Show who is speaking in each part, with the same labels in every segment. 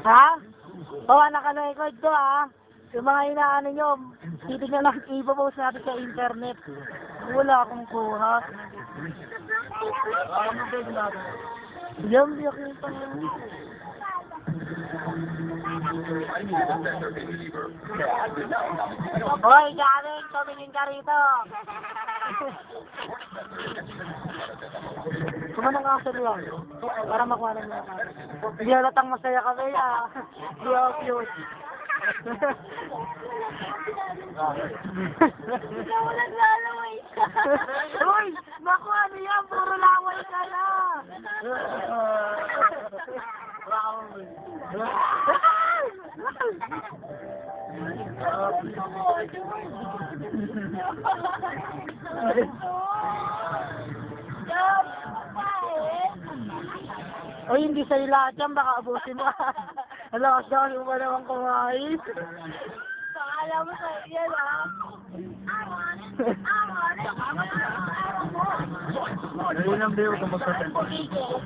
Speaker 1: Ha? Oo, naka-record to ha. Yung mga inaano nyo, titignan lang ipopost natin sa internet. Wala akong kuha. Yan, biyak yung pangalan. Hoy, Garing, tumingin ka rito. Kumanang asal lang. Para makuha na niya. Hindi halatang masaya kami ah. Hindi ako cute.
Speaker 2: Ikaw naglalaway ka.
Speaker 1: Uy! Naku, ano yan? Puro laway ka na! Uy, hindi sa'yo lahat yan. Baka abusin mo. Alam, dahil mo ba naman kumain?
Speaker 2: Pakala mo sa yan, ha?
Speaker 1: Ayun ang biyo kung magpapin.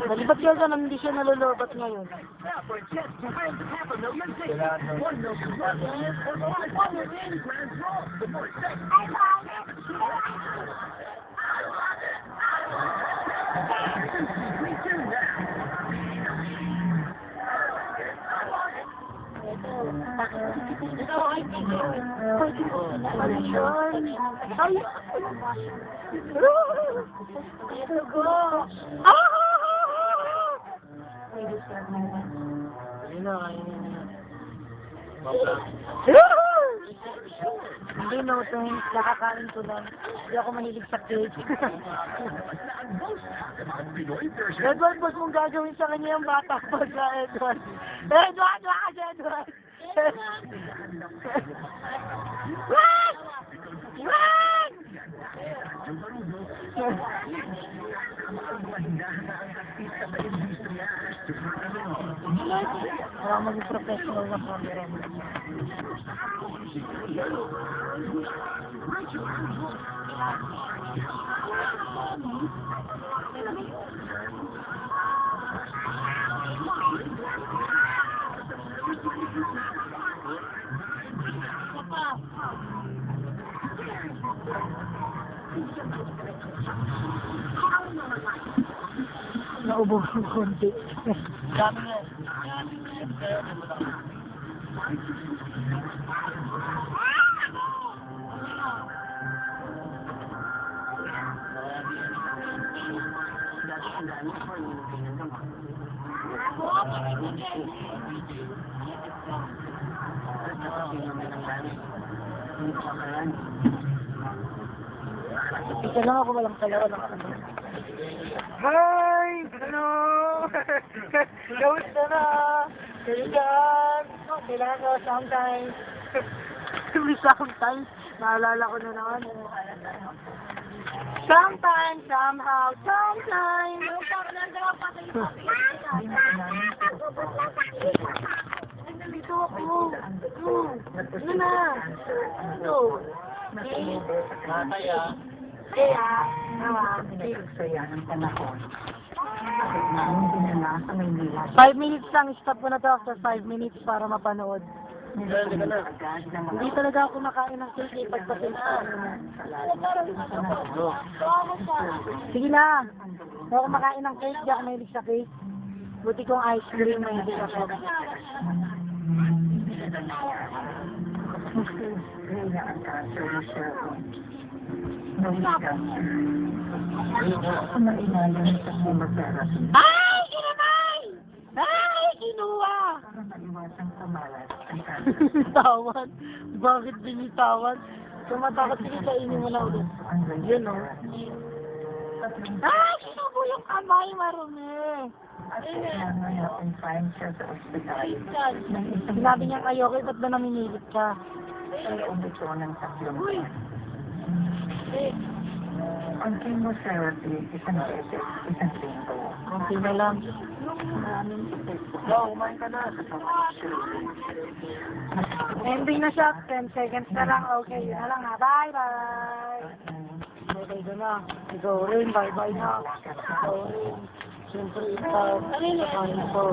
Speaker 1: Nalibat ka ka hindi siya nalulubat ngayon. Hindi no, thanks. Nakakain ko lang. Hindi ako mahilig sa cake. Edward, ba't mong gagawin sa kanya yung bata ko sa Edward? Edward, waka si Edward! Wag! Wag! Wala maging professional na camera. Naubos ng konti. Dami na. Isa lang ako walang kalawa ng ano. Hi! Hello! Kamusta na? Kailan? Kailangan ko sometimes. Sometimes. Naalala ko na naman. Sometimes, somehow, sometimes. Dito ako. Ano na? Ito. Kaya,
Speaker 3: saya ng panahon. Bakit namin dinala sa Maynila?
Speaker 1: 5 minutes lang, stop ko na to after 5 minutes para mapanood. Hindi talaga ako makain ng cake pagpapinta. Sige na. Hindi ako makain ng cake, di ako mahilig sa cake. Buti kong ice cream, mahilig ako.
Speaker 3: Kaya ang cancer na siya. Nawigan. Ako na inayon sa chemotherapy.
Speaker 1: Ay! Kinamay! Ay! Kinuha!
Speaker 3: Para maiwasang kamalat ang
Speaker 1: Tawan? Bakit binitawan? Tumatakot sige kainin mo na ulit. Yun o. Ay! Sinubo yung kamay, marumi.
Speaker 3: Na-confine siya sa ospital.
Speaker 1: Sinabi niyang ayoko, ba't ba naminilit ka?
Speaker 3: Siya umito ng 3 buwan. Ang chemotherapy, isang beses, isang linggo.
Speaker 1: Okay na lang.
Speaker 3: Kumain ka na.
Speaker 1: Ending na siya. 10 seconds na lang. Okay, yun na lang ha. Bye-bye. Bye-bye na. Ikaw rin. Bye-bye na. Ikaw rin. Siyempre, ikaw. Ano yun? Ito.